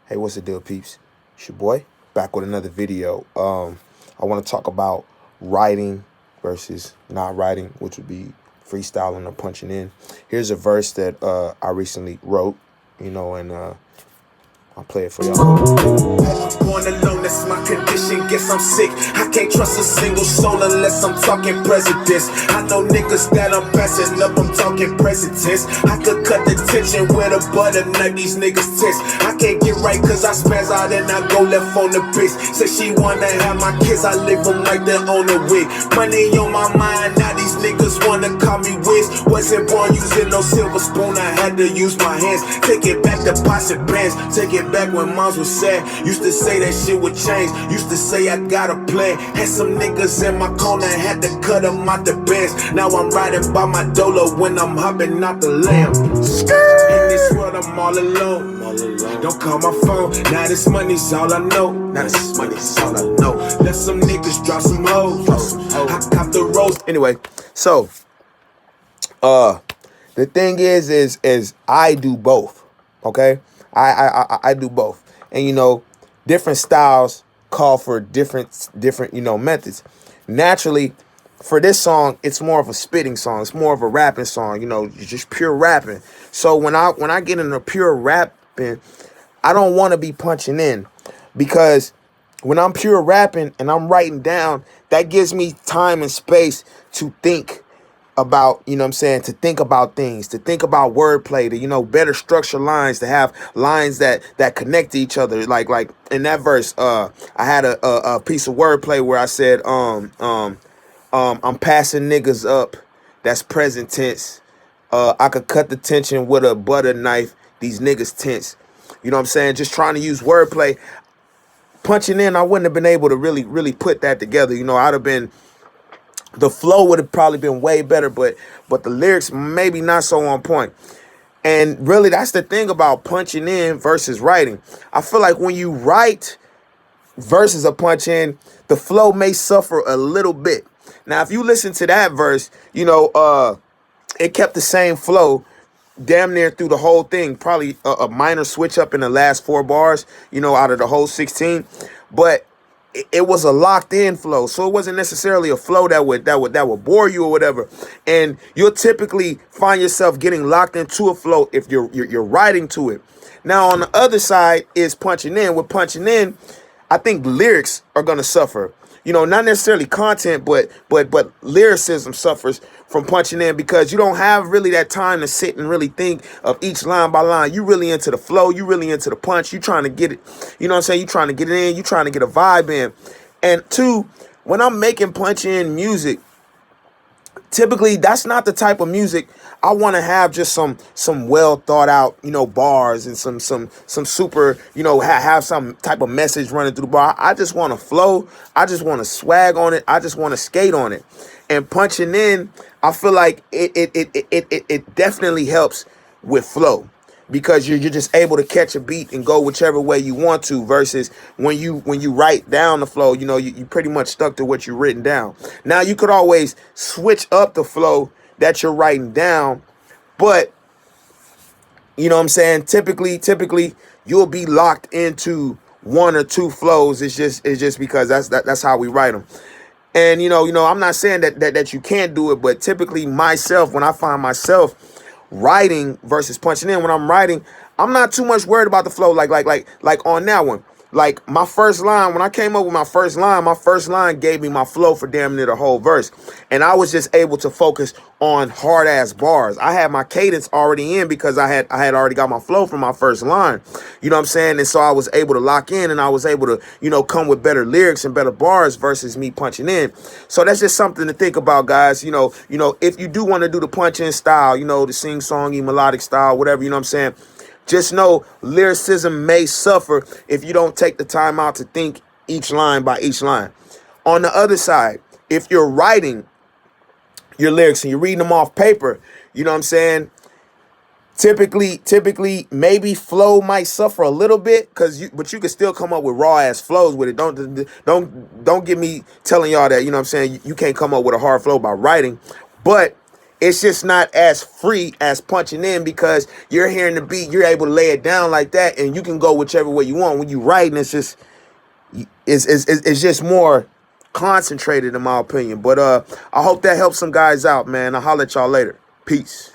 Hey, what's the deal, peeps? It's your boy, back with another video. I want to talk about writing versus not writing, which would be freestyling or punching in. Here's a verse that I recently wrote, and I'll play it for y'all. Born alone, that's my condition. Guess I'm sick. I can't trust a single soul unless I'm talking presidents. I know niggas that I'm passing up, I'm talking presidents. I could cut the tension with a butter knife, these niggas test. I can't get right cause I spaz out and I go left on the bitch. Say she wanna have my kids, I leave them right there on the wig. Money on my mind, now these niggas wanna call me Wiz. Wasn't born using no silver spoon, I had to use my hands. Take it back to pots and pans, take it back when moms was sad. Used to say that shit would change. Used to say I got a plan. Had some niggas in my corner, had to cut them out the bands. Now I'm riding by my dolo when I'm hopping out the lamp. In this world I'm all alone. Don't call my phone. Now this money's all I know. Now this money's all I know. Let some niggas drop some hoes. I got the rose. Anyway, so the thing is I do both. Okay, I do both, and different styles call for different methods. Naturally, for this song, it's more of a spitting song. It's more of a rapping song. Just pure rapping. So when I get into pure rapping, I don't want to be punching in, because when I'm pure rapping and I'm writing down, that gives me time and space to think about, to think about things, to think about wordplay, to, better structure lines, to have lines that connect to each other. Like in that verse, I had a piece of wordplay where I said, I'm passing niggas up. That's present tense. I could cut the tension with a butter knife. These niggas tense. You know what I'm saying? Just trying to use wordplay. Punching in, I wouldn't have been able to really put that together. I'd have been, the flow would have probably been way better, but the lyrics maybe not so on point. And really, that's the thing about punching in versus writing. I feel like when you write versus a punch in, the flow may suffer a little bit. Now, if you listen to that verse, it kept the same flow damn near through the whole thing. Probably a minor switch up in the last 4 bars, out of the whole 16. But it was a locked in flow, so it wasn't necessarily a flow that would bore you or whatever. And you'll typically find yourself getting locked into a flow if you're writing to it. Now on the other side is punching in. With punching in, I think lyrics are gonna suffer. Not necessarily content, but lyricism suffers from punching in, because you don't have really that time to sit and really think of each line by line. You really into the flow, you really into the punch, you trying to get it, you trying to get it in, you trying to get a vibe in. And two, when I'm making punch in music, typically that's not the type of music I want to have. Just some well thought out, bars and some super, have some type of message running through the bar. I just want to flow. I just want to swag on it. I just want to skate on it. And punching in, I feel like it definitely helps with flow, because you're just able to catch a beat and go whichever way you want to, versus when you write down the flow, you pretty much stuck to what you've written down. Now you could always switch up the flow that you're writing down, but you know what I'm saying, typically you'll be locked into 1 or 2 flows. It's just because that's how we write them. And I'm not saying that you can't do it, but typically myself, when I find myself writing versus punching in, when I'm writing, I'm not too much worried about the flow. Like on that one, like my first line, when I came up with my first line gave me my flow for damn near the whole verse. And I was just able to focus on hard ass bars. I had my cadence already in, because I had already got my flow from my first line. You know what I'm saying? And so I was able to lock in, and I was able to, come with better lyrics and better bars versus me punching in. So that's just something to think about, guys. If you do want to do the punch in style, the sing songy melodic style, whatever, you know what I'm saying, just know lyricism may suffer if you don't take the time out to think each line by each line. On the other side, if you're writing your lyrics and you're reading them off paper, you know what I'm saying, typically maybe flow might suffer a little bit, but you can still come up with raw ass flows with it. Don't get me telling y'all that, you know what I'm saying, you can't come up with a hard flow by writing. But it's just not as free as punching in, because you're hearing the beat, you're able to lay it down like that, and you can go whichever way you want. When you writing, it's just it's just more concentrated, in my opinion. But I hope that helps some guys out, man. I'll holler at y'all later. Peace.